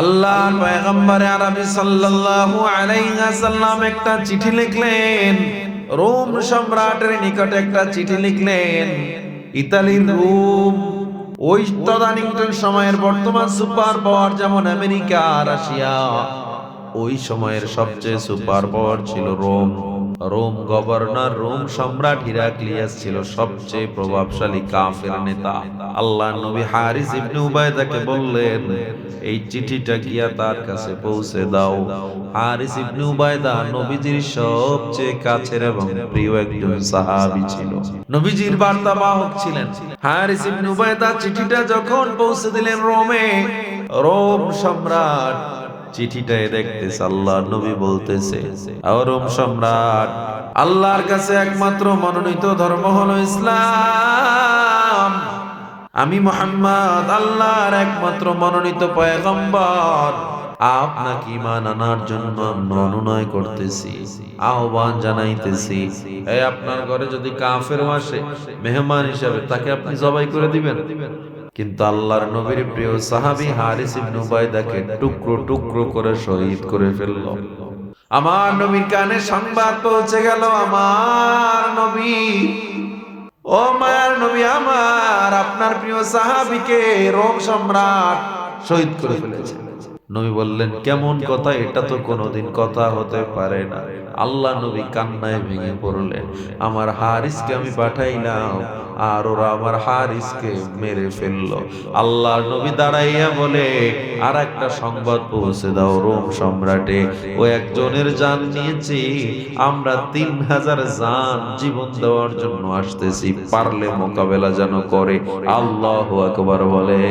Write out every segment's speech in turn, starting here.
আল্লাহর পয়গম্বর আরবি সাল্লাল্লাহু আলাইহি ওয়াসাল্লাম একটা চিঠি লিখলেন, রোম সম্রাটের নিকটে একটা চিঠি লিখলেন। ইতালির রোম ওই তদানীন্তন সময়ের বর্তমান সুপার পাওয়ার যেমন আমেরিকা, রাশিয়া, ওই সময়ের সবচেয়ে সুপার পাওয়ার ছিল রোম। রোম গভর্নর, রোম সম্রাট হিরাক্লিয়াস ছিল সবচেয়ে প্রভাবশালী কাফের নেতা। আল্লাহর নবী হারিস ইবনে উবাইদাকে বললেন, এই চিঠিটা গিয়া তার কাছে পৌঁছে দাও। হারিস ইবনে উবাইদা নবীজির সবচেয়ে কাছের এবং প্রিয় একজন সাহাবী ছিল, নবীজির বার্তাবাহক ছিলেন। হারিস ইবনে উবাইদা চিঠিটা যখন পৌঁছে দিলেন রোমে, রোম সম্রাট চিঠিটায় দেখতেছে আল্লাহর নবী বলতেছে, রোম সম্রাট, আল্লাহর কাছে একমাত্র মনোনীত ধর্ম হলো ইসলাম। আমি মুহাম্মদ আল্লাহর একমাত্র মনোনীত পয়গম্বর। আপনাকে ঈমান আনার জন্য অনুনয় করতেছি, আহ্বান জানাইতেছি। এই আপনার ঘরে যদি কাফেরও আসে মেহমান হিসাবে, তাকে আপনি জবাই করে দিবেন। কিন্তু আল্লাহর নবীর প্রিয় সাহাবী হারিস ইবনে উবাইদাকে টুকরো টুকরো করে শহীদ করে ফেলল। আমার নবীর কানে সংবাদ পৌঁছে গেল, আমার নবী, ও মায়ার নবী আমার, আপনার প্রিয় সাহাবীকে রোম সম্রাট শহীদ করে ফেলেছে। নবী বললেন, কেমন কথা, এটা তো কোনোদিন কথা হতে পারে না। আল্লাহ নবী কান্নায় ভেঙে পড়লেন, আমার হারিসকে আমি পাঠাইলাম আর ওরা আমার হারিসকে মেরে ফেললো। আল্লাহ নবী দাঁড়াইয়া বলে, আর একটা সংবাদ পৌঁছে দাও রোম সম্রাটে, ও একজনের জান নিয়েছি, আমরা 3000 জান জীবন দেওয়ার জন্য আসতেছি, পারলে মোকাবেলা যেন করে। আল্লাহু আকবার বলে।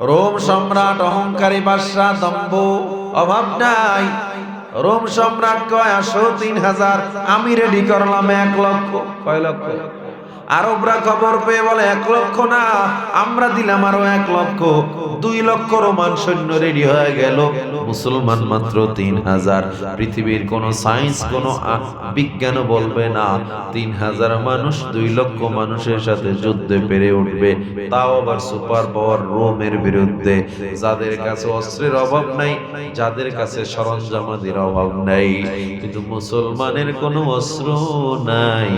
রোম সম্রাট অহংকারী বাদশা, দম্ভ, অভাব নাই। রোম সম্রাট কয়, আসো 3000, আমি রেডি করলাম 1 লক্ষ। কয় লক্ষ? আরবরা খবর পেয়ে বলে 1 লক্ষ না, আমরা দিলাম আরো 1 লক্ষ। 2 লক্ষ রোমান সৈন্য রেডি হয়ে গেল। মুসলমান মাত্র 3000। পৃথিবীর কোন সায়েন্স, কোন বিজ্ঞান বলবে না 3000 মানুষ 2 লক্ষ মানুষের সাথে যুদ্ধে পেরে উঠবে, তাও আবার সুপার পাওয়ার রোমের বিরুদ্ধে, যাদের কাছে অস্ত্রের অভাব নাই, যাদের কাছে সরঞ্জামাদির অভাব নাই। কিন্তু মুসলমানের কোনো অস্ত্র নাই,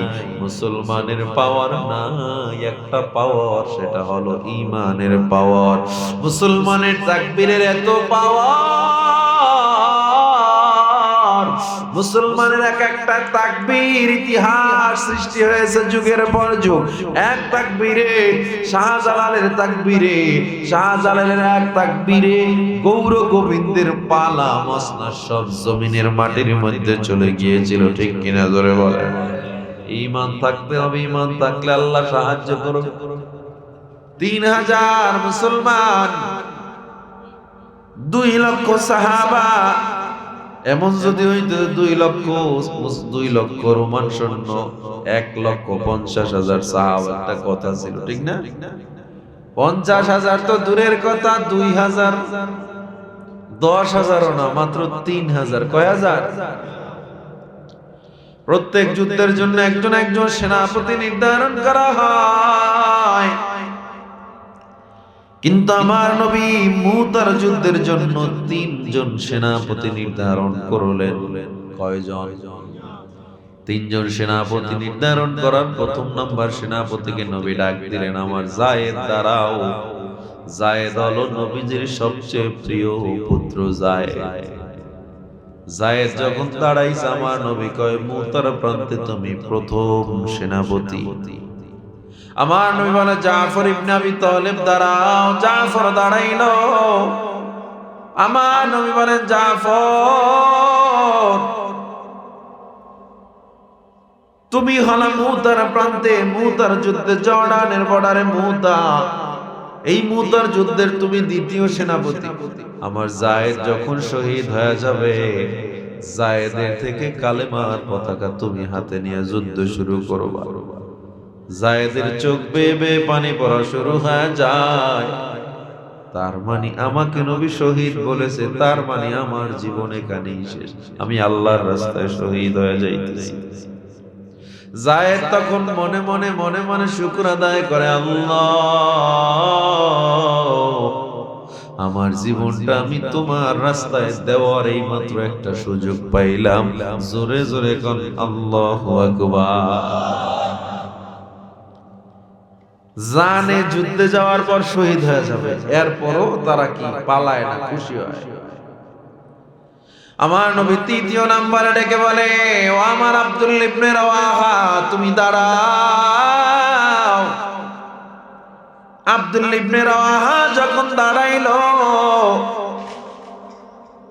মুসলমানের পাওয়ার নাই, একটা পাওয়ার, সেটা হলো ঈমানের পাওয়ার। মুসলমানের তাকবীরের এত পাওয়ার, মুসলমানের এক একটা তাকবীর ইতিহাস সৃষ্টি হয়েছে যুগের পর যুগ। এক তাকবীরে, শাহজালালের তাকবীরে, শাহজালালের এক তাকবীরে গৌর গোবিন্দের পালা মসনদ সব জমিনের মাটির মধ্যে চলে গিয়েছিল। ঠিক কিনা জোরে বলেন? ঈমান থাকতে হবে, ঈমান থাকলে আল্লাহ সাহায্য করবে। 3000 মুসলমান, 2 লক্ষ সাহাবা, এমন যদি হইতো 2 লক্ষ রোমান সৈন্য, 1,50,000 সাহাবা, একটা কথা ছিল, ঠিক না? 50,000 তো দূরের কথা, 2000, 10,000ও না, মাত্র 3000। কয় হাজার? প্রত্যেক যুদ্ধের জন্য একজন একজন সেনাপতি নির্ধারণ করা হয়, কিন্তু আমার নবী মুতার যুদ্ধের জন্য 3 জন সেনাপতি নির্ধারণ করলেন। কয়জন? 3 জন সেনাপতি নির্ধারণ করার প্রথম নাম্বার সেনাপতিকে নবী ডাক দিলেন, আমার যায়েদ দাঁড়াও। যায়েদ হলো নবীজির সবচেয়ে প্রিয় পুত্র যায়েদ। যায়েদ যখন দাঁড়াইছে, আমার নবী কয়, মুতার প্রান্তে তুমি প্রথম সেনাপতি। আমার নবী বলে, জাফর ইবনে আবি তালিব দাঁড়াও। জাফর দাঁড়াইলো। আমার নবী বলেন, জাফর তুমি হলো মুতার প্রান্তে, মুতার যুদ্ধে, জর্ডানের বর্ডারে মুতা, এই মুতার যুদ্ধের তুমি দ্বিতীয় সেনাপতি। আমার যায়েদ যখন শহীদ হয়ে যাবে, যায়েদের থেকে কালেমার পতাকা তুমি হাতে নিয়ে যুদ্ধ শুরু করবা। যায়েদের চোখ বেয়ে বেয়ে পানি পড়া শুরু হয়ে যায়। তার মানে আমাকে নবী শহীদ বলেছে, তার মানে আমার জীবন এখানেই শেষ, আমি আল্লাহর রাস্তায় শহীদ হয়ে যাইতেছি। যায়েদ তখন মনে মনে মনে মনে শুকর আদায় করে, আল্লাহ আমার জীবনটা আমি তোমার রাস্তায় দেওয়ার এই মাত্র একটা সুযোগ পাইলাম। জোরে জোরে কোন আল্লাহু আকবার। জানে যুদ্ধে যাওয়ার পর শহীদ হয়ে যাবে, এরপরও তারা কি পালায় না, খুশি হয়। আমার নবী তৃতীয় নাম্বারে ডেকে বলে, ও আমার আব্দুল্লাহ ইবনে রাওয়াহা, তুমি দাঁড়াও। আব্দুল্লাহ ইবনে রাওয়াহা যখন দাঁড়াইলো,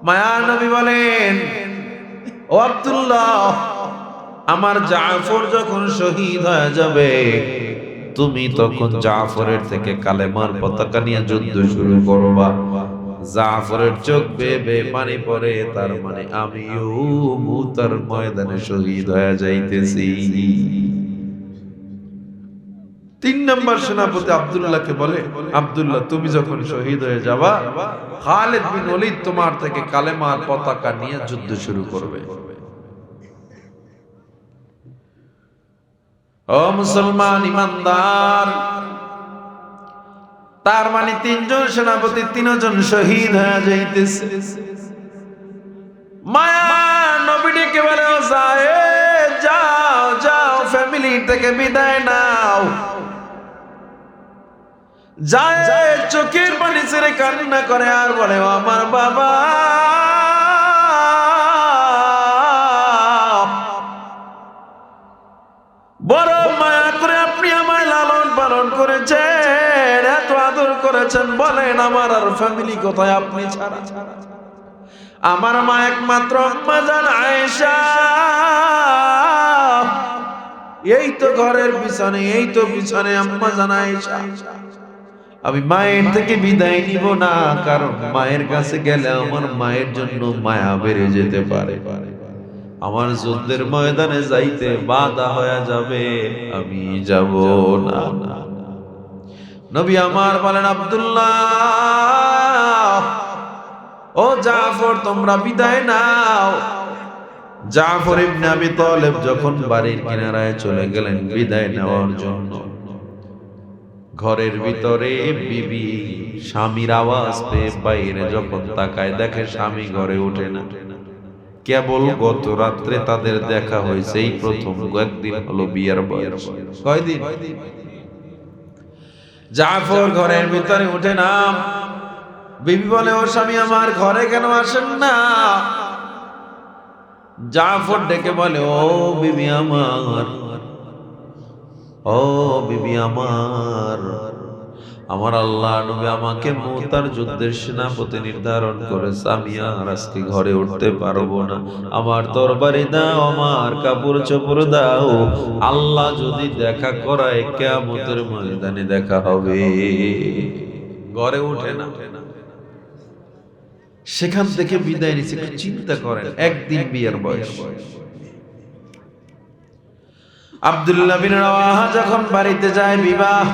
মায়ার নবী বলেন, ও আব্দুল্লাহ, আমার জাফর যখন শহীদ হয়ে যাবে, তুমি তখন জাফরের থেকে কালেমার পতাকা নিয়ে যুদ্ধ শুরু করবা। জাফরের চোখ বেয়ে বেয়ে পানি পড়ে, তার মানে আমিও মুতার ময়দানে শহীদ হয়ে যাইতেছি। 3 নম্বর সেনাপতি আব্দুল্লাহকে বলে, আব্দুল্লাহ, তুমি যখন শহীদ হয়ে যাবা, খালিদ বিন ওলীদ তোমার থেকে কালেমার পতাকা নিয়ে যুদ্ধ শুরু করবে। ও মুসলমান ইমানদার, তার মানে 3 জন সেনাপতি 3 জন শহীদ হয়ে যাইতেছে। মায়া নবী ডেকে বলে, ও যায়েদ, যাও যাও, ফ্যামিলি থেকে বিদায় নাও। যায়েদ চোখের পানি ছেড়ে কান্না করে আর বলে, ও আমার বাবা, বড় মায়া করে আপনি আমায় লালন পালন করেছেন, এত আদর করেছেন, বলেন আমার আর ফ্যামিলি কোথায় আপনি ছাড়া? আমার মা একমাত্র আম্মা জান আয়েশা, এই তো ঘরের পিছনে, এই তো পিছনে আম্মা জান আয়েশা। আমি মায়ের থেকে বিদায় নিব না, কারণ মায়ের কাছে গেলে আমার মায়ের জন্য মায়া বেড়ে যেতে পারে, আমার যুদ্ধের ময়দানে যাইতে বাধা হয়ে যাবে, আমি যাব না। নবী আমার বলেন, আব্দুল্লাহ, ও জাফর, তোমরা বিদায় নাও। জাফর ইবনে আবি তালেব যখন বাড়ির কিনারায় চলে গেলেন বিদায় নেওয়ার জন্য, ঘরের ভিতরে বিবি স্বামীর আওয়াজ পেয়ে বাইরে যখন তাকায়, দেখে স্বামী ঘরে ওঠে না। কেবল গত রাত্রে তাদের দেখা হয়েছে, এই প্রথম কয়েকদিন হলো বিয়ের বয়স। কয়দিন? জাফর ঘরের ভিতরে উঠে না। বিবি বলে, ও স্বামী আমার, ঘরে কেন আসেন না? জাফর ডেকে বলে, ও বিবি আমার, ও বিবি আমার, আমার আল্লাহ নবী আমাকে মুতার যুদ্ধের সেনাপতি নির্ধারণ করেছে, আমি আর আজকে ঘরে উঠতে পারবো না। আমার তরবারি দাও, আমার কাপড় চোপড় দাও, আল্লাহ যদি দেখা করায় কিয়ামতের ময়দানে দেখা হবে। ঘরে উঠে না। সেখান থেকে বিদায় নিচ্ছে। চিন্তা করেন, একদিন বিয়ের বয়স। আব্দুল্লাহ বিন রাওয়াহা যখন বাড়িতে যায় বিবাহ,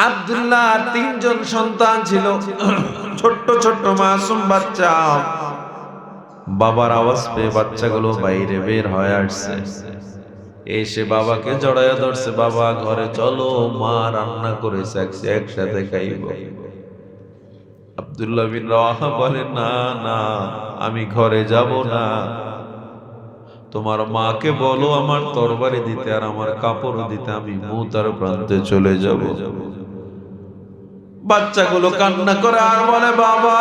আব্দুল্লাহ 3 জন সন্তান ছিল, ছোট্ট ছোট্ট মাসুম বাচ্চা। বাবার আওয়াজ পেয়ে বাচ্চাগুলো বাইরে বের হয়ে আসছে, এসে বাবাকে জড়ায়া ধরছে, বাবা ঘরে চলো, মা রান্না করেছে, একসাথে খাইব। আব্দুল্লাহ বিন রাওয়াহা বলে, না না, আমি ঘরে যাব না, তোমার মাকে বলো আমার তরবারি দিতে আর আমার কাপড় দিতে, আমি মুতার প্রান্তে চলে যাব। বাচ্চাগুলো কান্না করে আর বলে, বাবা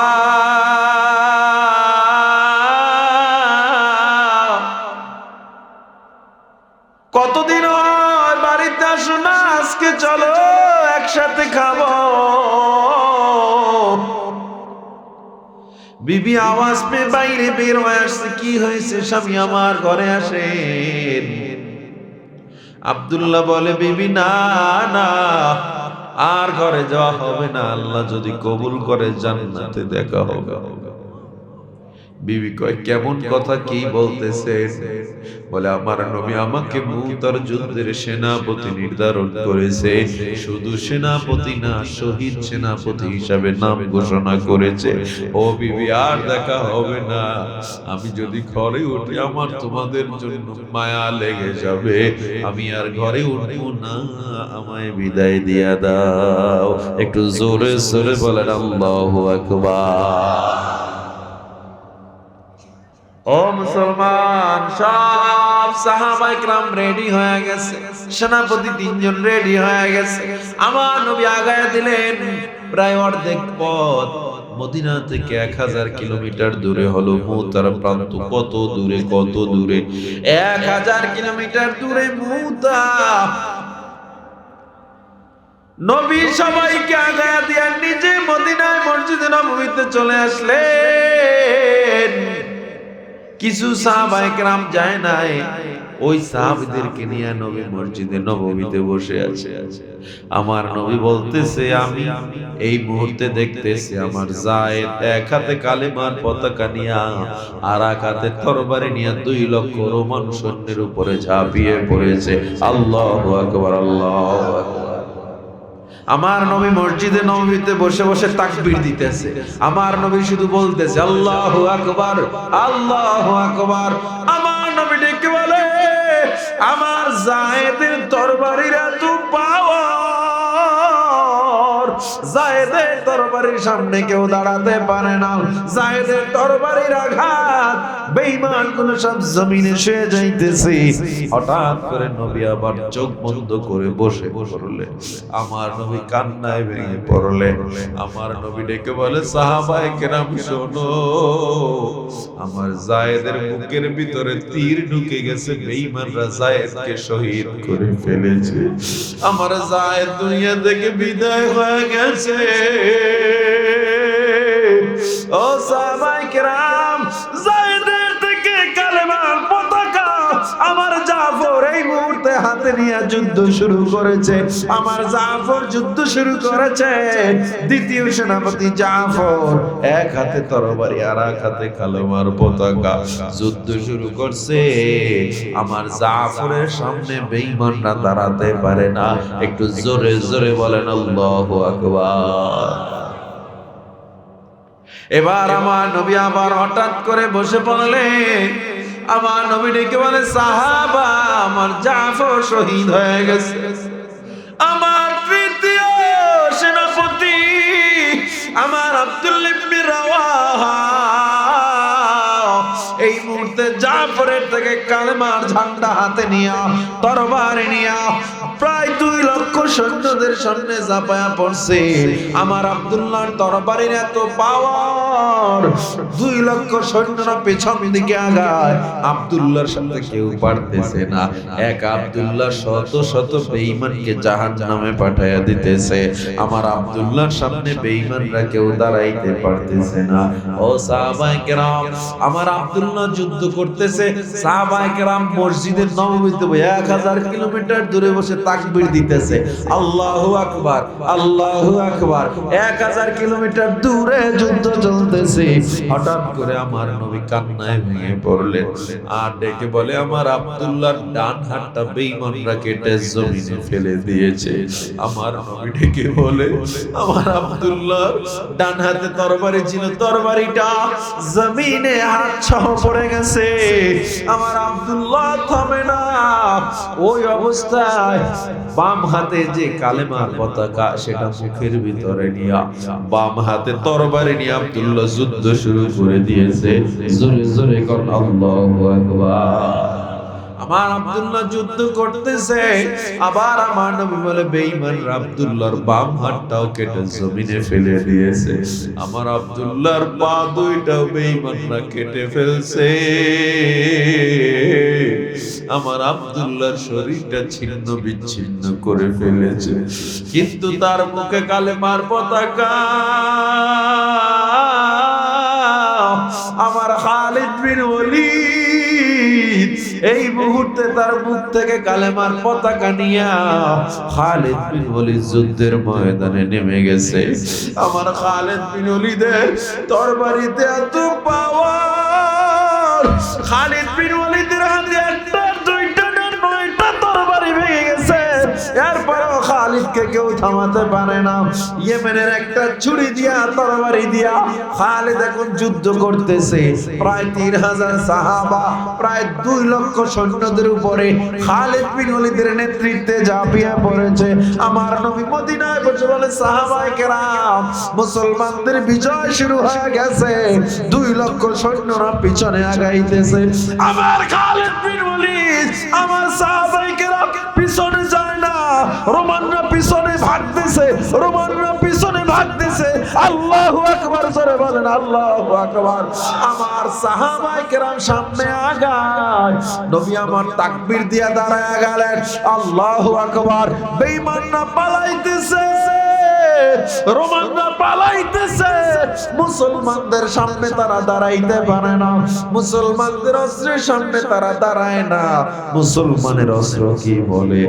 কতদিন হয় বাড়িতে আসো না, আজকে চলো একসাথে খাবো। বিবি আওয়াজ পেয়ে বাইরে বের হয়ে আসছে, কি হয়েছে স্বামী আমার, ঘরে আসেন। আব্দুল্লাহ বলে, বিবি না না, আর ঘরে যাওয়া হবে না, আল্লাহ যদি কবুল করে জান্নাতে দেখা হবে। বিবি কয় কেমন কথা কি বলতেছেন? বলে আমার নবী আমাকে মুতার যুদ্ধের সেনাপতি নির্ধারণ করেছে, শুধু সেনাপতি না শহীদ সেনাপতি হিসাবে নাম ঘোষণা করেছে। ও বিবি আর দেখা হবে না, আমি যদি ঘরে উঠি আমার তোমাদের জন্য মায়া লেগে যাবে, আমি আর ঘরে উঠবো না, আমায় বিদায় দিয়া দাও। একটু জোরে জোরে বলেন আল্লাহু আকবার। ও মুসলমান, সব সাহাবায়ে কেরাম রেডি হয়ে গেছে, সেনাপতি তিনজন রেডি হয়ে গেছে। আমার নবী আগায়া দিলেন প্রায় অর্ধেক পথ। মদিনা থেকে 1000 কিলোমিটার দূরে হলো মুতার প্রান্ত। কত দূরে, কত দূরে! 1000 কিলোমিটার দূরে মুতা। নবী সবাইকে আগায়া দিয়ে নিজে মদিনায় মসজিদে নববীতে চলে আসলেন। কিছু সাহাবায়ে কেরাম যায় নাই, ওই সাহাবীদেরকে নিয়ে নবী মসজিদে নববীতে বসে আছে। আমার নবী বলতেছে আমি এই মুহূর্তে দেখতেছি আমার যায়েদ এক হাতে কালেমার পতাকা নিয়ে আর এক হাতে তরবারি নিয়ে 2 লক্ষ রোমান সৈন্যের উপরে ঝাঁপিয়ে পড়েছে। আল্লাহু আকবার, আল্লাহু আকবার। আমার নবী মসজিদে নববীতে বসে বসে তাকবীর দিতেছে। আমার নবী শুধু বলতেছে আল্লাহু আকবার, আল্লাহু আকবার। আমার নবী ডেকে বলে আমার যায়েদের তরবারির এত পাওয়ার, যায়েদের তরবারির সামনে কেউ দাঁড়াতে পারে না। যায়েদের তরবারির আঘাত বেঈমান কোন সব জমিনে শুয়ে যাইতেছে। হঠাৎ করে নবী আবার চোখ বন্ধ করে বসে পড়লেন। আমার নবী কান্নায় ভেঙে পড়লেন। আমার নবী ডেকে বলে সাহাবায়ে কেরাম শোনো, আমার যায়েদের বুকের ভিতরে তীর ঢুকে গেছে, বেঈমানরা যায়েদকে শহীদ করে ফেলেছে। আমার যায়েদ দুনিয়া থেকে বিদায় হয়ে গেছে। ও সাহাবায়ে কেরাম, যায়েদের থেকে কালেমার পতাকা আমার জাফর এই মুহূর্তে হাতে নিয়ে যুদ্ধ শুরু করেছে। আমার জাফর যুদ্ধ শুরু করেছে। দ্বিতীয় সেনাপতি জাফর এক হাতে তরবারি আর এক হাতে কালেমার পতাকা যুদ্ধ শুরু করছে। আমার জাফরের সামনে বেঈমানরা দাঁড়াতে পারে না। একটু জোরে জোরে বলেন আল্লাহু আকবার। এবার আমার নবী আবার হঠাৎ করে বসে পড়লেন। আমার নবী ডেকে বলে সাহাবা আমার জাফর শহীদ হয়ে গেছে। আমার তৃতীয় সেনাপতি আমার আব্দুল্লাহ ইবনে রাওয়াহা এই মুহূর্তে জাফরের থেকে কালেমার ঝান্ডা হাতে নিয়া তরবারি নিয়া প্রায় 2 লক্ষ সৈন্যদের সামনে ঝাঁপায়া পড়ছে। আমার আব্দুল্লাহর তরবারির এত পাওয়ার, 2 লক্ষ সৈন্যরা পেছন দিকে আগায়, আব্দুল্লাহর সাথে কেউ পারতেছে না। এক আব্দুল্লাহ শত শত বেঈমানকে জাহান্নামে পাঠায়া দিতেছে। আমার আব্দুল্লাহর সামনে বেঈমানরা কেউ দাঁড়াইতে পারতেছে না। ও সাহাবায়ে কেরাম, আমার আব্দুল্লাহ যুদ্ধ করতেছে, সাহাবায়ে কেরাম মসজিদের নববীতে 1000 কিলোমিটার দূরে বসে তাকবীর দিতেছে আল্লাহু আকবার, আল্লাহু আকবার। 1000 কিলোমিটার দূরে যুদ্ধ চলতেছে। হঠাৎ করে আমার নবী কান্নায় ভেঙে পড়লেন আর ডেকে বলে আমার আব্দুল্লাহর ডান হাতটা বেঈমানরা কেটে জমিনে ফেলে দিয়েছে। আমার নবী ডেকে বলে আমার আব্দুল্লাহর ডান হাতে তরবারি ছিল, তরবারিটা জমিনে হাত সহ পড়ে গেছে। আমার আব্দুল্লাহ থামে না। ওই অবস্থায় বাম হাতে যে কালেমার পতাকা সেটা মুখের ভিতরে নিয়া বাম হাতে তরবারি নিয়ে আব্দুল্লাহ যুদ্ধ শুরু করে দিয়েছে। জোরে জোরে করুন আল্লাহু আকবার। আমার আব্দুল্লাহ যুদ্ধ করতেছে। আবার আমার নবী বলে বেঈমানরা আব্দুল্লাহর বাম হাতটাও কেটে জমিনে ফেলে দিয়েছে। আমার আব্দুল্লাহর পা দুইটাও বেঈমানরা কেটে ফেলছে। আমার আব্দুল্লাহর শরীরটা ছিন্ন বিচ্ছিন্ন করে ফেলেছে, কিন্তু তার মুখে কালেমার পতাকা। আমার খালিদ বিন ওয়ালিদ এই মুহূর্তে তার মুখ থেকে কালেমার পতাকা নিয়া খালিদ বিন ওয়ালিদ যুদ্ধের ময়দানে নেমে গেছে। আমার খালিদ বিন ওয়ালিদের তরবারিতে এত পাওয়ার, খালিদ বিন ওয়ালিদের হাতে একটা দুইটা না নয়টা তরবারি ভেঙে গেছে, এরপরেও খালিদকে কেউ থামাতে পারে না। ইয়েমেনের একটা ছুরি দিয়া তরবারি দিয়া খালিদ এখন যুদ্ধ করতেছে। প্রায় 3000 সাহাবা, প্রায় 2 লক্ষ সৈন্যদের উপরে খালিদ বিন ওয়ালিদের নেতৃত্বে ঝাঁপিয়ে পড়েছে। আমার নবী মদিনায় বসে বলে, সাহাবায়ে কেরাম, মুসলমানদের বিজয় শুরু হয়ে গেছে। 2 লক্ষ সৈন্যরা পিছনে আগাইতেছে। আমার খালিদ বিন ওয়ালিদ, আমার সাহাবায়ে কেরাম পিছনে যায় না, রোমানরা পিছনে ভাগতেছে, রোমানরা পিছনে ভাগতেছে। আল্লাহু আকবার, জোরে বলেন আল্লাহু আকবার। আমার সাহাবায়ে কেরাম সামনে আগায়, নবী আমার তাকবীর দিয়া দাঁড়ায় গেলেন। আল্লাহু আকবার। বেঈমানরা পালাইতেছে, রোমানরা পালাইতেছে, মুসলমানদের সামনে তারা দাঁড়াইতে পারে না, মুসলমানদের অস্ত্রের সামনে তারা দাঁড়ায় না। মুসলমানের অস্ত্র কি বলে?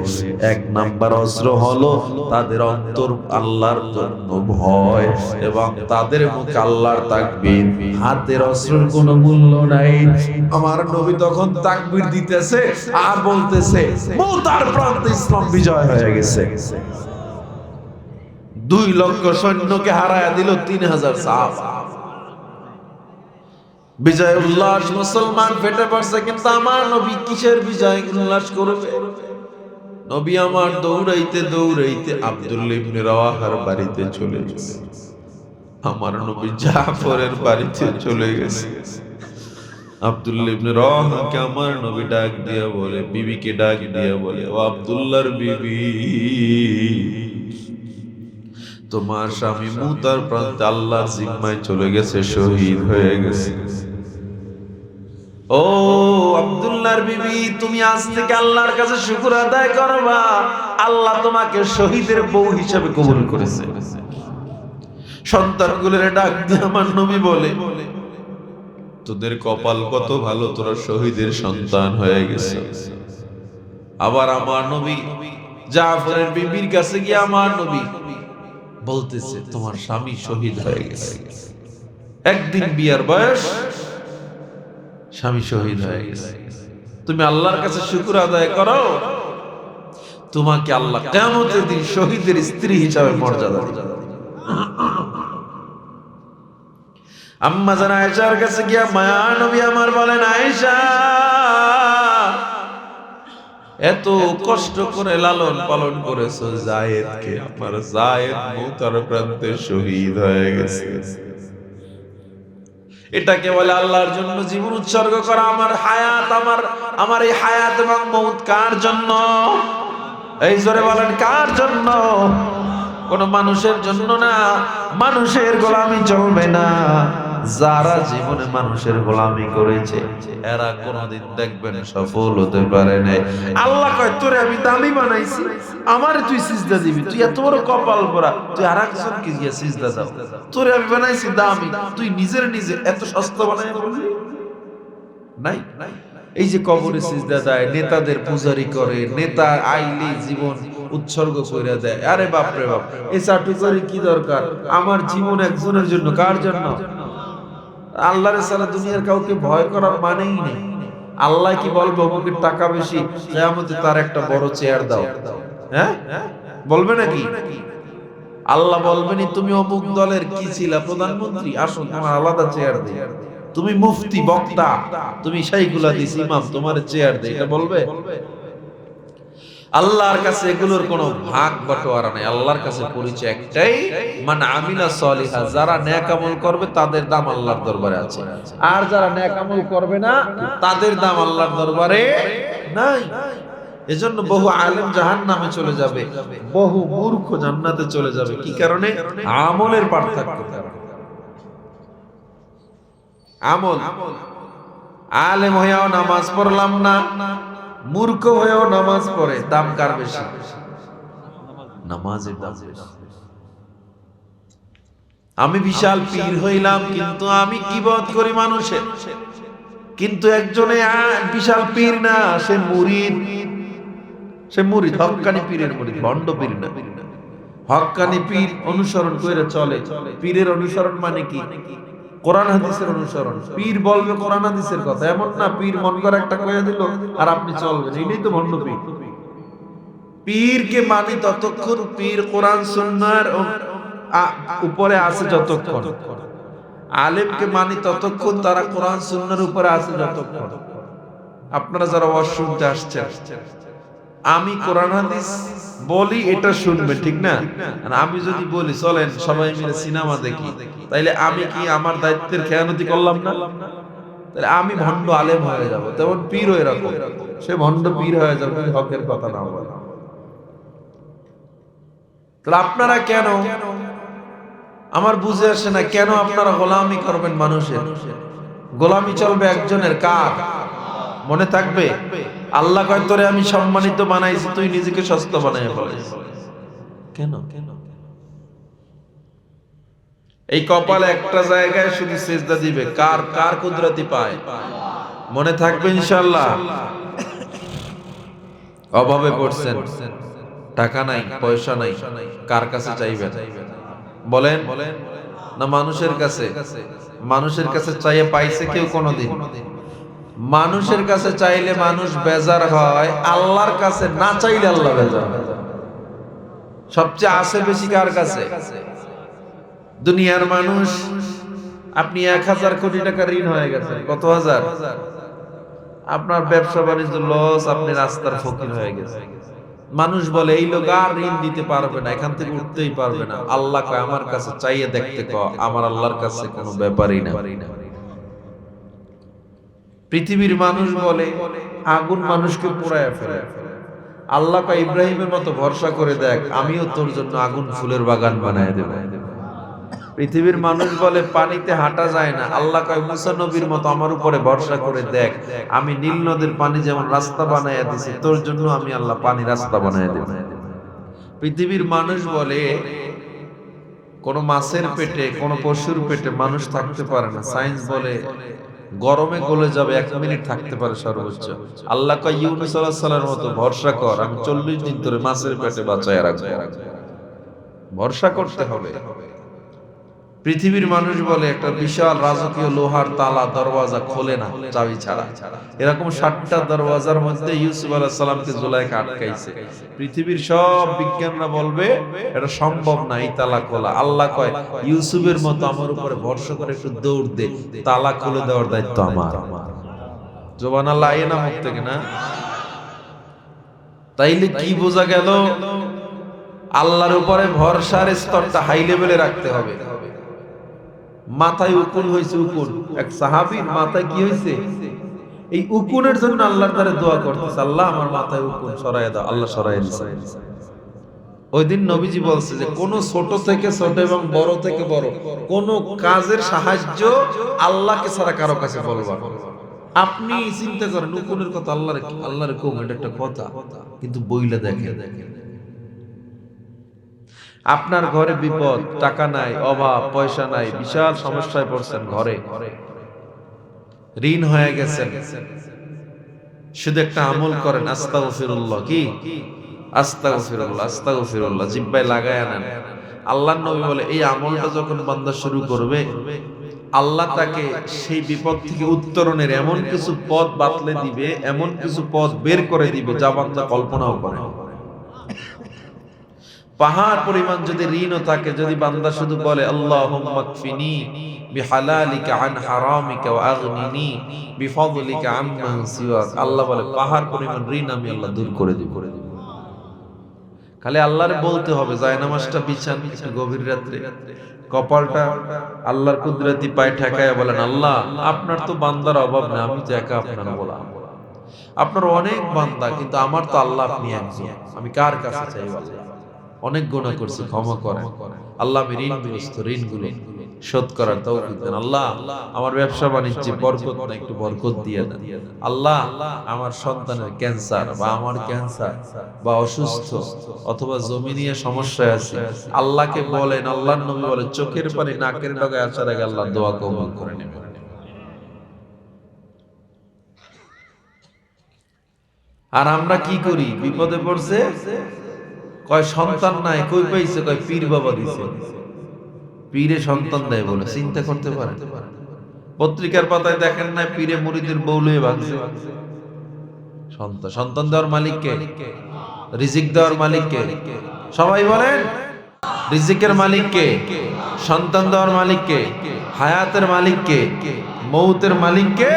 1 নাম্বার অস্ত্র হলো তাদের অন্তর আল্লাহর জন্য ভয়, এবং তাদের মুখে আল্লাহর তাকবীর। হাতের অস্ত্রের কোনো মূল্য নাই। আমার নবী তখন তাকবীর দিতেছে আর বলতেছে, মুতার প্রান্তে ইসলাম বিজয় হয়ে গেছে। 2 লক্ষ সৈন্যকে হারায়া দিল 3000 সাহাবা। বিজয় উল্লাস, মুসলমান ফেটে পড়ছে। কিন্তু আমার নবী কিসের বিজয় উল্লাস করবে? নবী আমার দৌড়াইতে দৌড়াইতে আব্দুল্লাহ ইবনে রাওয়াহার বাড়িতে চলে গেছে। আমার নবী জাফরের বাড়িতে চলে গেছে। আব্দুল্লাহ ইবনে রাওয়াহাকে আমার নবী ডাক দিয়া বলে, বিবিকে ডাক দিয়া বলে, ও আব্দুল্লাহর বিবি, তোমার স্বামী মুতার প্রান্তে আল্লাহর জিম্মায় চলে গেছে, শহীদ হয়ে গেছে। ও আব্দুল্লাহর বিবি, তুমি আজ থেকে আল্লাহর কাছে শুকর আদায় করবা, আল্লাহ তোমাকে শহীদের বউ হিসেবে কবুল করেছে। সন্তানগুলোর ডাক দিয়ে আমার নবী বলে, তোদের কপাল কত ভালো, তোরা শহীদের সন্তান হয়ে গেছে। আবার আমার নবী জাফরের বিবির কাছে গিয়ে আমার নবী বলতেছে, তোমার স্বামী শহীদ হয়ে গেছে। একদিন বিয়ার বয়স, স্বামী শহীদ হয়ে গেছে। তুমি আল্লাহর কাছে শুকর আদায় করো, তোমাকে আল্লাহ কিয়ামতের দিন শহীদের স্ত্রী হিসাবে মর্যাদা দিবেন। আম্মা জান আয়েশার কাছে গিয়া মায়া নবী আমার বলেন, আয়েশা, এত কষ্ট করে লালন পালন করেছো যায়েদকে, আমার যায়েদ মুতার প্রান্তে শহীদ হয়ে গেছে। এটাকে বলে আল্লাহর জন্য জীবন উৎসর্গ করা। আমার হায়াত, আমার এই হায়াত এবং মউত কার জন্য? এই জোরে বলেন, কার জন্য? কোন মানুষের জন্য না। মানুষের গোলামি চলবে না। যারা জীবনে মানুষের গোলামি করেছে এরা কোনদিন দেখবেন সফল হতে পারে না। আল্লাহ কয়, তোরে আমি দামি বানাইছি, আমারে তুই সিজদা দিবি, তুই এত বড় কপাল পোড়া, তুই আরেকজনকে গিয়ে সিজদা দাও। তোরে আমি বানাইছি দামি, তুই নিজের এত সস্তা বানাই বললি নাই। এই যে কবরে সিজদা দেয়, নেতাদের পূজারি করে, নেতা আইলি জীবন উৎসর্গ করে দেয়। আরে বাপ রে বাপ, এই চাটুকারি কি দরকার? আমার জীবন একজনের জন্য, কার জন্য? আল্লাহর ছাড়া দুনিয়ার কাউকে ভয় করার মানেই নেই। আল্লাহ কি বলবে অমুকের টাকা বেশি, কিয়ামতে তার একটা বড় চেয়ার দাও? হ্যাঁ, বলবে নাকি? আল্লাহ বলবেনি তুমি অমুক দলের কি ছিলা, প্রধানমন্ত্রী, আসো তোমার আলাদা চেয়ার দেই। তুমি মুফতি, বক্তা, তুমি শাইখুল হাদিস, ইমাম, তোমার চেয়ার দেই, এটা বলবে? আল্লাহর কাছে এগুলোর কোনো ভাগ বাটোয়ারা নাই। আল্লাহর কাছে পরিচয় একটাই, মান আমিলা সলিহা, যারা নেক আমল করবে তাদের দাম আল্লাহর দরবারে আছে, আর যারা নেক আমল করবে না তাদের দাম আল্লাহর দরবারে নাই। এজন্য বহু আলেম জাহান্নামে চলে যাবে, বহু মূর্খ জান্নাতে চলে যাবে। কি কারণে? আমলের পার্থক্য কারণে। আমল, আলেম হয়েও নামাজ পড়লাম না, মূর্খ হয়েও নামাজ পড়ে, দাম কার বেশি? নামাজের দাম বেশি। আমি বিশাল পীর হইলাম কিন্তু আমি কিবত করি মানুষের, কিন্তু একজনে বিশাল পীর না, সে মুরিদ। সে মুরিদ, হক্কানি পীরের মুরিদ, ভণ্ড পীর না। হক্কানি পীর অনুসরণ করে চলে। পীরের অনুসরণ মানে কি? কোরআন হাদিসের অনুসরণ। পীর বলবে কোরআন হাদিসের কথা, এমন না পীর মন করে একটা কইয়া দিল আর আপনি চলবেন, এটাই তো ভণ্ড পীর। পীরকে মানি ততক্ষণ পীর কোরআন সুন্নাহর উপরে আছে যতক্ষণ, আলেমকে মানি ততক্ষণ তারা কোরআন সুন্নাহর উপরে আছে যতক্ষণ। আপনারা যারা ওয়াজ শুনতে আসছেন, আমি কোরআন হাদিস বলি এটা শুনবে, ঠিক না? আর আমি যদি বলি চলেন সবাই মিলে সিনেমা দেখি, তাইলে আমি কি আমার দায়িত্বের খেয়ানতি করলাম না? তাহলে আমি ভণ্ড আলেম হয়ে যাব। তেমন পীর এরকম, সে ভণ্ড পীর হয়ে যাবে হকের কথা না বলে। তাহলে আপনারা কেন, আমার বুঝে আসে না কেন আপনারা গোলামি করবেন মানুষের? গোলামি চলবে একজনের, কার? মনে থাকবে আল্লাহ কয় তোরে আমি সম্মানিত বানাইছি, তুই নিজেকে সস্তা বানাইয়া ফেলাইছিস। কেন? এই কপালে একটা জায়গায় শুধু সিজদা দিবে, কার কার কুদরতি পায়? মনে থাকবে ইনশাআল্লাহ। অভাবে পড়ছেন, টাকা নাই, পয়সা নাই, কার কাছে চাইবেন বলেন? না মানুষের কাছে? মানুষের কাছে চাইয়ে পাইছে কেউ কোনোদিন? মানুষের কাছে চাইলে মানুষ বেজার হয়, আল্লাহর কাছে না চাইলে আল্লাহ বেজার হয়। সবচেয়ে আছে বেশি কার কাছে? দুনিয়ার মানুষ, আপনি 1000 কোটি টাকা ঋণ হয়ে গেছে, কত হাজার? আপনার ব্যবসা বাণিজ্য লস, আপনি রাস্তার ফকির হয়ে গেছে। মানুষ বলে এই লোক আর ঋণ দিতে পারবে না, এখান থেকে উঠতেই পারবে না। আল্লাহ কয় আমার কাছে চাইয়ে দেখতে কও, আমার আল্লাহর কাছে কোনো ব্যাপারই না। পৃথিবীর মানুষ বলে আগুন মানুষকে পোড়ায় ফেলে, আল্লাহ কয় ইব্রাহিমের মতো ভরসা করে দেখ, আমিও তোর জন্য আগুন ফুলের বাগান বানায় দেব। পৃথিবীর মানুষ বলে পানিতে হাঁটা যায় না, আল্লাহ কয় মুসা নবীর মতো আমার উপরে ভরসা করে দেখ, আমি নীল নদের পানি যেমন রাস্তা বানাইয়া দিছি, তোর জন্য আমি আল্লাহ পানি রাস্তা বানাইয়া দেব। পৃথিবীর মানুষ বলে কোন মাছের পেটে, কোন পশুর পেটে মানুষ থাকতে পারে না, সায়েন্স বলে গরমে গলে যাবে, 1 মিনিট থাকতে পারে সর্বোচ্চ। আল্লাহ কয় ইউনূস আলাইহিস সালামের মতো ভরসা কর, আমি 40 দিন ধরে মাছের পেটে বাঁচায় রাখবো। ভরসা করতে হবে। পৃথিবীর মানুষ বলে একটা বিশাল রাজকীয় লোহার তালা দরওয়াজা খোলে না চাবি ছাড়া, এরকম 60টা দরওয়াজার মধ্যে ইউসুফ আলাইহিস সালামকে জুলাইখা আটকাইছে। পৃথিবীর সব বিজ্ঞানরা বলবে এটা সম্ভব না এই তালা খোলা। আল্লাহ কয় ইউসুফের মতো আমার উপরে ভরসা করে একটু দৌড় দে, তালা খুলে দেওয়ার দায়িত্ব আমার। সুবহানাল্লাহ, এই না মুখ থেকে না? তাইলে কি বোঝা গেল? আল্লাহর উপরে ভরসার স্তরটা হাই লেভেলে রাখতে হবে। মাথায় উকুন হয়েছে, উকুন, এক সাহাবীর মাথায় কি হয়েছে? এই উকুনের জন্য আল্লাহর কাছে দোয়া করতেছে, আল্লাহ আমার মাথায় উকুন সরাইয়া দাও। আল্লাহ সরাইয়া দিয়েছে। ওই দিন নবীজি বলছে যে কোন ছোট থেকে ছোট এবং বড় থেকে বড় কোন কাজের সাহায্য আল্লাহকে ছাড়া কারো কাছে বলবা। আপনি চিন্তা করেন উকুনের কথা, আল্লাহর কম, এটা একটা কথা, কিন্তু বইলা দেখেন আপনার ঘরে বিপদ, টাকা নাই, অভাব, পয়সা নাই, বিশাল সমস্যায় পড়ছেন, ঘরে ঋণ হয়ে গেছেন, শুধু একটা আমল করেন, আস্তাগফিরুল্লাহ। কি? আস্তাগফিরুল্লাহ, আস্তাগফিরুল্লাহ জিহ্বায় লাগায়া নেন। আল্লাহর নবী বলে এই আমলটা যখন বান্দা শুরু করবে, আল্লাহ তাকে সেই বিপদ থেকে উত্তরণের এমন কিছু পথ বাতলে দিবে, এমন কিছু পথ বের করে দিবে যা বান্দা কল্পনাও করে। পাহাড় পরিমাণ যদি ঋণও থাকে, যদি বান্দা শুধু বলে আল্লাহুম্মা কফিনি বিহালালিকা আন হারামিকা ওয়া আগনিনি বিফাদলিকা আম্মান সিওয়াক, আল্লাহ বলে পাহাড় পরিমাণ ঋণ আমি আল্লাহ দূর করে দিব। খালি আল্লাহরে বলতে হবে, জায়নামাজটা বিছান একটু গভীর রাত্রে, কপালটা আল্লাহর কুদরতি পায়ে ঠেকায়া বলেন আল্লাহ আপনার তো বান্দার অভাব না, আমি তো একা আপনার গোলাম, আপনার অনেক বান্দা কিন্তু আমার তো আল্লাহ আপনি একজন, আমি কার কাছে চাইব? আল্লাহ অনেক গুনাহ করছি, ক্ষমা করেন আল্লাহ, আমি ঋণগ্রস্ত, ঋণগুলো শোধ করার তৌফিক দেন। আল্লাহ আমার ব্যবসা বাণিজ্যে বরকত না, একটু বরকত দিয়ে দেন। আল্লাহ আমার সন্তানের ক্যান্সার বা আমার ক্যান্সার বা অসুস্থ অথবা জমিনিয়া সমস্যায় আছে, আল্লাহকে বলেন, আল্লাহর নবী বলে চোখের পানি নাকের ডগায় আসার আগে আল্লাহ দোয়া কবুল করে নেবেন। আর আমরা কি করি? বিপদে পড়ছে, কয় সন্তান নাই, কই পাইছে? কয় পীর বাবা দিছে। পীরে সন্তান দেয় বলে চিন্তা করতে পারেন? পত্রিকার পাতায় দেখেন না পীরে মুরিদের বউ লয়ে ভাগছে। সন্তান দেওয়ার মালিক কে? রিজিক দেওয়ার মালিক কে? সবাই বলেন, রিজিকের মালিক কে? সন্তান দেওয়ার মালিক কে? হায়াতের মালিক কে? মৌতের মালিক কে?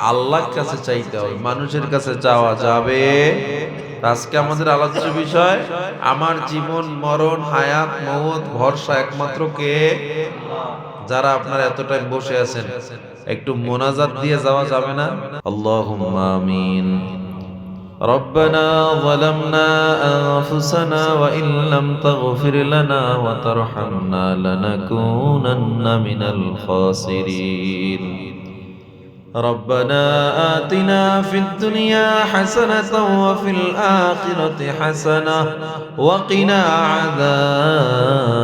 আল্লাহর কাছে চাইতে হবে, মানুষের কাছে চাওয়া যাবে। আজকে আমাদের আলোচ্য বিষয়, আমার জীবন মরণ হায়াত মওত ভরসা একমাত্র কে? যারা আপনারা এত টাইম বসে আছেন, একটু মোনাজাত দিয়ে যাওয়া যাবে না? আল্লাহুম্মা আমিন। ربنا ظلمنا أنفسنا وإن لم تغفر لنا وترحمنا لنكونن من الخاسرين ربنا آتنا في الدنيا حسنة وفي الآخرة حسنة وقنا عذاب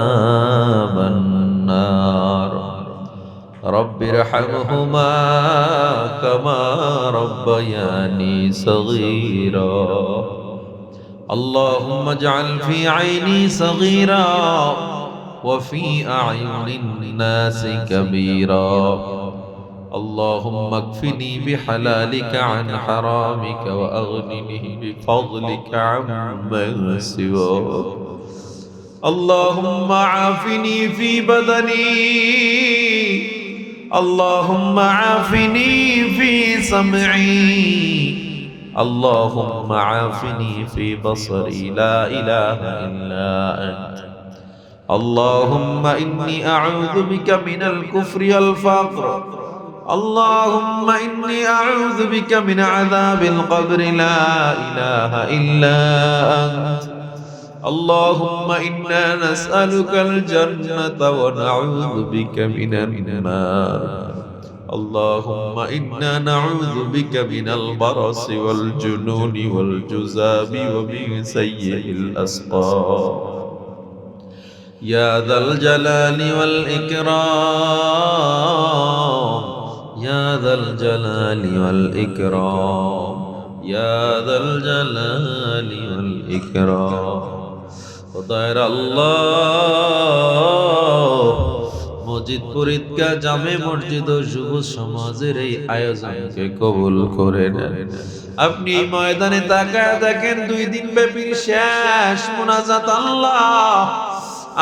النار رب ارحمهما كما ربياني صغيرا اللهم اجعل في عيني صغيرا وفي أعين الناس كبيرا اللهم اكفني بحلالك عن حرامك وأغنني بفضلك عمن سواك اللهم عافني في بدني اللهم عافني في سمعي اللهم عافني في بصري لا إله إلا أنت اللهم إني أعوذ بك من الكفر والفقر اللهم إني أعوذ بك من عذاب القبر لا إله إلا أنت اللهم إنا نسألك الجنة ونعوذ بك من النار اللهم إنا نعوذ بك من البرص والجنون والجذام ومن سيء الأسقام يا ذا الجلال والإكرام يا ذا الجلال والإكرام يا ذا الجلال والإكرام خداير আল্লাহ মসজিদপুর ঈদগাহ জামে মসজিদ ও যুব সমাজের এই আয়োজনকে কবুল করে নেন। আপনি এই ময়দানে তাকায় দেখেন 2 দিন ব্যাপী শেষ মুনাজাত। আল্লাহ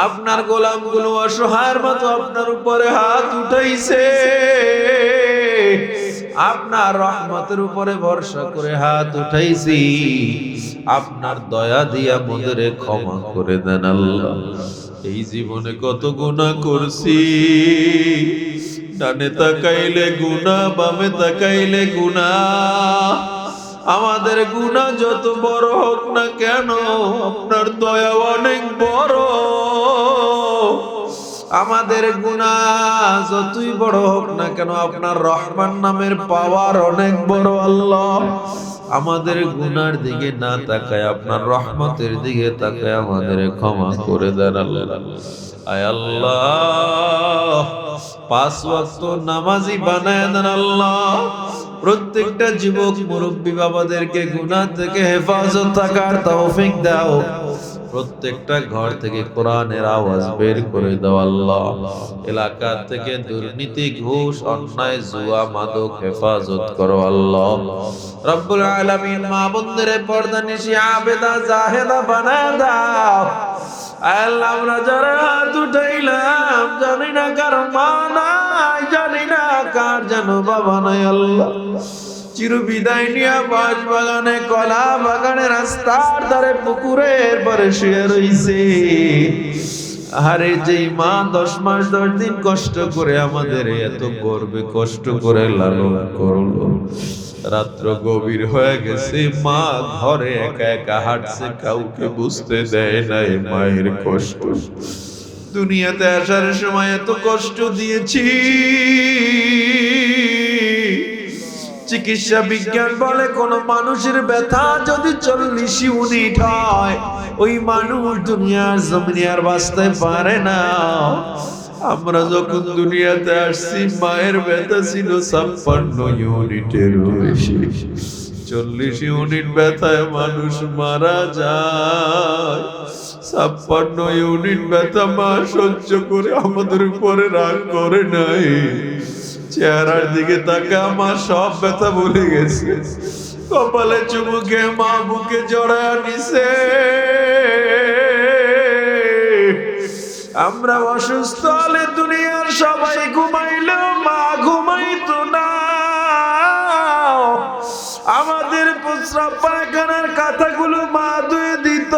আপনার গোলামগুলো অসহায়ের মতো আপনার উপরে হাত উঠাইছে, আপনার রহমতের উপরে ভরসা করে হাত উঠাইছি, আপনার দয়া দিয়া মোদের ক্ষমা করে দেন আল্লাহ। এই জীবনে কত গুনাহ করছি, ডানে তাকাইলে গুনাহ বামে তাকাইলে গুনাহ। আমাদের গুনাহ যত বড় হোক না কেন আপনার দয়া অনেক বড়। আমাদের গুনাহ যতই বড় হোক না কেন আপনার রহমান নামের পাওয়ার অনেক বড় আল্লাহ। আমাদের গুনার দিকে না তাকায় আপনার রহমতের দিকে তাকায় আমাদের ক্ষমা করে দেন আল্লাহ। আয় আল্লাহ 5 ওয়াক্ত নামাজি বানায় দেন আল্লাহ। প্রত্যেকটা যুবক মুরব্বী বাবাদেরকে গুনাহ থেকে হেফাজত থাকার তৌফিক দাও। প্রত্যেকটা ঘর থেকে কোরআনের আওয়াজ বের করে দাও আল্লাহ। এলাকা থেকে দুর্নীতি ঘুষ অন্যায় জুয়া মাদক হেফাজত করো আল্লাহ রব্বুল আলামিন। মা বোনদের পর্দা নিশি আবেদা জাহেদা বানায় দাও আল্লাহ। আমরা যারা হাত উঠাইলাম জানি না কার মা নাই, জানি না কার যেন বাবা নাই আল্লাহ। চির বিদায় নিয়া বাঁশ বাগানে কলা বাগানে রাস্তার ধারে পুকুরের পরে শুয়ে রইছে। আরে যেই মা 10 মাস 10 দিন কষ্ট করে আমাদের এত গর্বে কষ্ট করে লালন করলো, রাত্র গভীর হয়ে গেছে, মা ঘরে একা একা হাঁটছে, কাউকে বুঝতে দেয় নাই মায়ের কষ্ট। দুনিয়াতে আসার সময় এত কষ্ট দিয়েছি, চিকিৎসা বিজ্ঞান বলে কোন মানুষের ব্যথা যদি 40 ইউনিট হয় ওই মানুষ দুনিয়ার জমিনে আর বাঁচতে পারে না। আমরা যখন দুনিয়াতে আসছি মায়ের ব্যথা ছিল 56 ইউনিটের বেশি। 40 ইউনিট ব্যথায় মানুষ মারা যায়। 56 ইউনিট ব্যথা মা সহ্য করে আমাদের উপরে রাগ করে নাই। চেহারার দিকে তাকা মা সব ব্যথা ভুলে গেছে। কপালে চুমুকে মা বুকে জড়ায় নিছে। আমরা অসুস্থ হলে দুনিয়ার সবাই ঘুমাইলেও মা ঘুমাইতো না। আমাদের প্রস্রাব পায়খানার কাঁথাগুলো মা ধুয়ে দিত।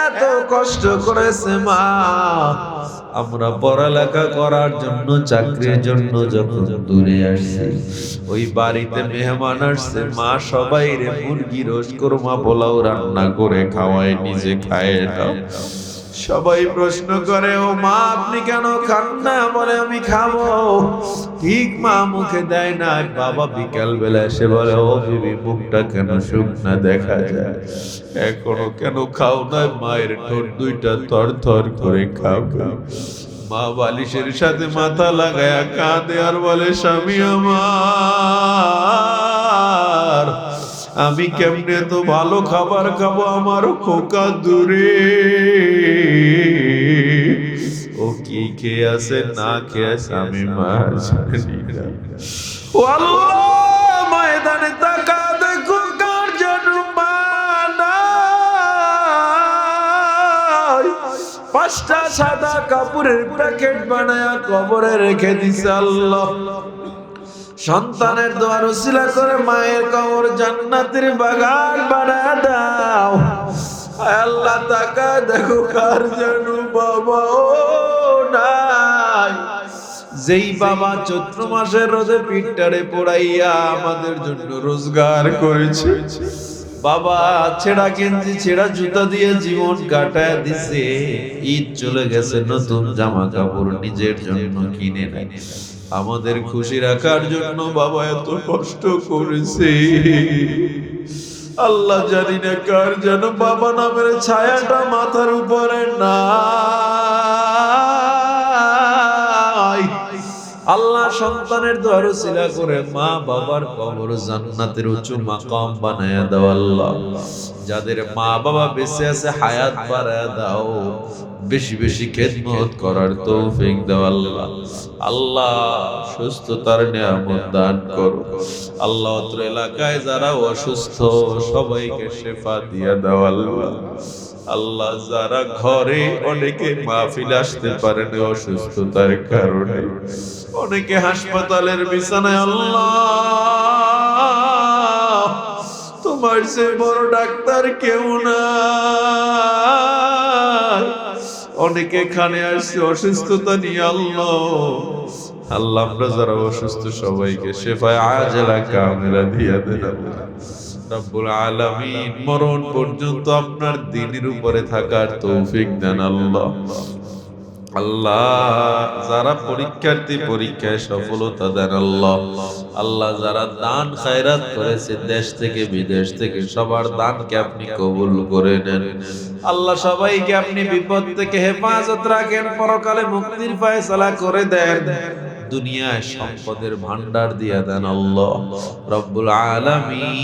এত কষ্ট করেছে মা। আমরা পড়ালেখা করার জন্য, চাকরির জন্য যখন দূরে আসছি, ওই বাড়িতে মেহমান আসছে, মা সবাই রে মুরগি রোস্ট কোরমা পোলাও রান্না করে খাওয়ায়, নিজে খায় না। সবাই প্রশ্ন করে, ও মা আপনি কেন খান না? বলে আমি খাবো। ঠিক মা মুখে দেয় না। বাবা বিকাল বেলা এসে বলে, ও বিবি মুখটা কেন শুকনা দেখা যায়, এখনো কেন খাও না? মায়ের ঠোঁট দুইটা থর থর করে খাও। মা বালিশের সাথে মাথা লাগায়া কাঁদে আর বলে, স্বামী আমার, আমি কেমনে তো ভালো খাবার খাবো, আমার খোকা দূরে। ও কি খেয়ে আছে না খেয়ে আছে আমি মা জানি না। ও আল্লাহ, ময়দানে তাকা দেখো কার যেন মা নাই। 5টা সাদা কাপড়ের প্যাকেট বানায়া কবরে রেখে দিছে আল্লাহ। সন্তানের দোয়ার উসিলা করে মায়ের কবর জান্নাতের বাগান বানায় দাও। আল্লাহ তাকা দেখো কার যেন বাবা ও নাই। যেই বাবা চৈত্র মাসের রোদে পিঠটারে পোড়াইয়া আমাদের জন্য রোজগার করেছে, বাবা ছেঁড়া গেঞ্জি ছেঁড়া জুতা দিয়ে জীবন কাটায় দিছে। ঈদ চলে গেছে, নতুন জামা কাপড় নিজের জন্য কিনে নেয়। আমাদের খুশি রাখার জন্য বাবা এত কষ্ট করেছে। আল্লাহ জানি না কার যেন বাবা নামের ছায়াটা মাথার উপরে নাই। আল্লাহ সন্তানের দোয়ার উসিলা করে মা বাবার কবর জান্নাতের উঁচু মাকাম বানায়া দাও আল্লাহ। যাদের মা বাবা বেঁচে আছে হায়াত বাড়ায়া দাও, বেশি বেশি খেদমত করার তৌফিক দাও আল্লাহ। আল্লাহ সুস্থতার নিয়ামত দান করো আল্লাহ। অত্র এলাকায় যারা অসুস্থ সবাইকে শেফা দিয়া দাও আল্লাহ। আল্লাহ যারা ঘরে, অনেকে মাহফিল আসতে পারে না অসুস্থতার কারণে, অনেকে হাসপাতালের বিছানায়, আল্লাহ তোমার সে বড় ডাক্তার কেউ না। অনেকে খানে আসছে অসুস্থতা নিয়ে আল্লাহ। আল্লাহ আমরা যারা অসুস্থ সবাইকে শেফায়ে আজেলা কামিলা দিয়া দেন রব্বুল আলামিন। মরণ পর্যন্ত আপনার দ্বীনের উপরে থাকার তৌফিক দেন আল্লাহ। আল্লাহ যারা পরীক্ষার্থী পরীক্ষায় সফলতা দেন আল্লাহ। আল্লাহ যারা দান খায়রাত করেছে দেশ থেকে বিদেশ থেকে, সবার দানকে আপনি কবুল করে নেন আল্লাহ। সবাইকে আপনি বিপদ থেকে হেফাজত রাখেন, পরকালে মুক্তির ফয়সালা করে দেন, দুনিয়ায় সম্পদের ভান্ডার দিয়ে দেন আল্লাহ রব্বুল আলামিন।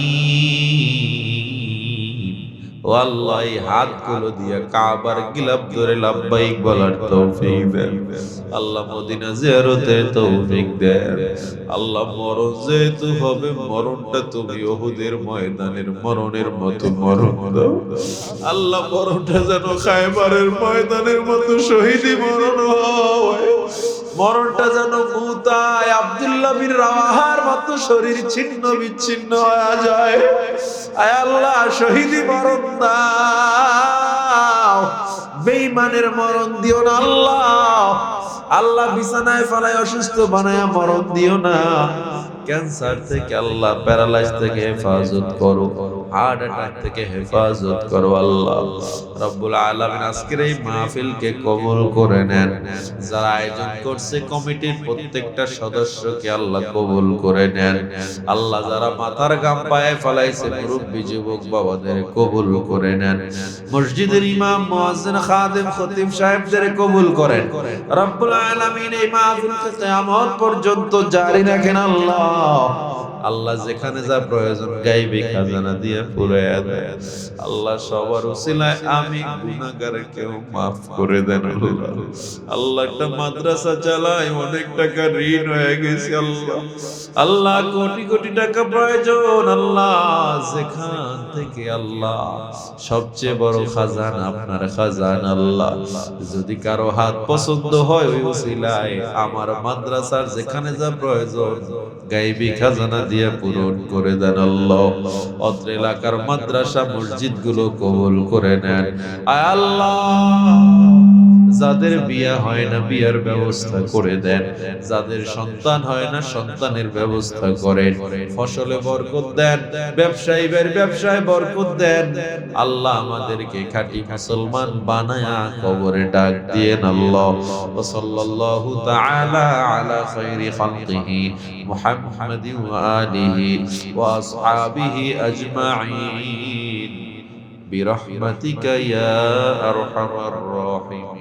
ও আল্লাহ এই হাতগুলো দিয়ে কাবার গিলাফ ধরে লাব্বাইক বলার তৌফিক দেন আল্লাহ। মদিনা জিয়ারতের তৌফিক দেন আল্লাহ। মরণ যেহেতু হবে, মরণটা তুমি উহুদের ময়দানের মরণের মতো মরণ দাও আল্লাহ। মরণটা যেন খায়বারের ময়দানের মতো শহীদি মরণ হয়। মরণটা যেন মুতায় আব্দুল্লাহ বিন রাওয়াহার মতো শরীর ছিন্ন বিচ্ছিন্ন হয়ে যায়। আয় আল্লাহ শহীদি মরণ দাও, বেঈমানের মরণ দিও না আল্লাহ। আল্লাহ বিছানায় ফেলায় অসুস্থ বানায়া মরণ দিও না। ক্যান্সার থেকে আল্লাহ, প্যারালাইজ থেকে হেফাজত করো, হার্ট অ্যাটাক থেকে হেফাজত করো আল্লাহ রব্বুল আলামিন। আজকের এই মাহফিলকে কবুল করে নেন। যারা আয়োজন করছে কমিটির প্রত্যেকটা সদস্যকে আল্লাহ কবুল করে নেন আল্লাহ। যারা মাথার ঘাম পায়ে ফেলাইছে মুরব্বী যুবক বাবাদের কবুল করে নেন। মসজিদের ইমাম, মুয়াজ্জিন, খাদেম, খতিব সাহেবদের কবুল করেন রব্বুল আলামিন। এই মাহফিলকে কিয়ামত পর্যন্ত জারি রাখেন আল্লাহ। আল্লাহ যেখানে যা প্রয়োজন গাইবে খাজানা দিয়ে পুরাইয়া দেয়। আল্লাহ সবার উসিলায় আমি গুনাহগারকেও মাফ করে দেন আল্লাহ। আল্লাহ একটা মাদ্রাসা চালায়, অনেক টাকা ঋণ হয়ে গেছে আল্লাহ। আল্লাহ কোটি কোটি টাকা প্রয়োজন আল্লাহ, যেখান থেকে আল্লাহ সবচেয়ে বড় খাজানা আপনার খাজানা আল্লাহ। যদি কারো হাত পছন্দ হয় ওই উসিলায় আমার মাদ্রাসার যেখানে যা প্রয়োজন গায়বী খাজানা দিয়ে পূরণ করে দেন আল্লাহ। অত্র এলাকার মাদ্রাসা মসজিদ গুলো কবুল করে নেন আয় আল্লাহ। যাদের বিয়া হয় না বিয়ার ব্যবস্থা করে দেন, যাদের সন্তান হয় না সন্তানের ব্যবস্থা করেন, ফসলে বরকত দেন, ব্যবসায়ীদের ব্যবসায় বরকত দেন আল্লাহ। আমাদেরকে খাঁটি মুসলমান বানায়া কবরে ডাক দিয়েন আল্লাহ। ওয়া সাল্লাল্লাহু তাআলা আলা খায়রি খালকিহি মুহাম্মাদিন ওয়া আলিহি ওয়া আসহাবিহি আজমাইন বিরহমাতিকা ইয়া আরহামার রাহিমিন।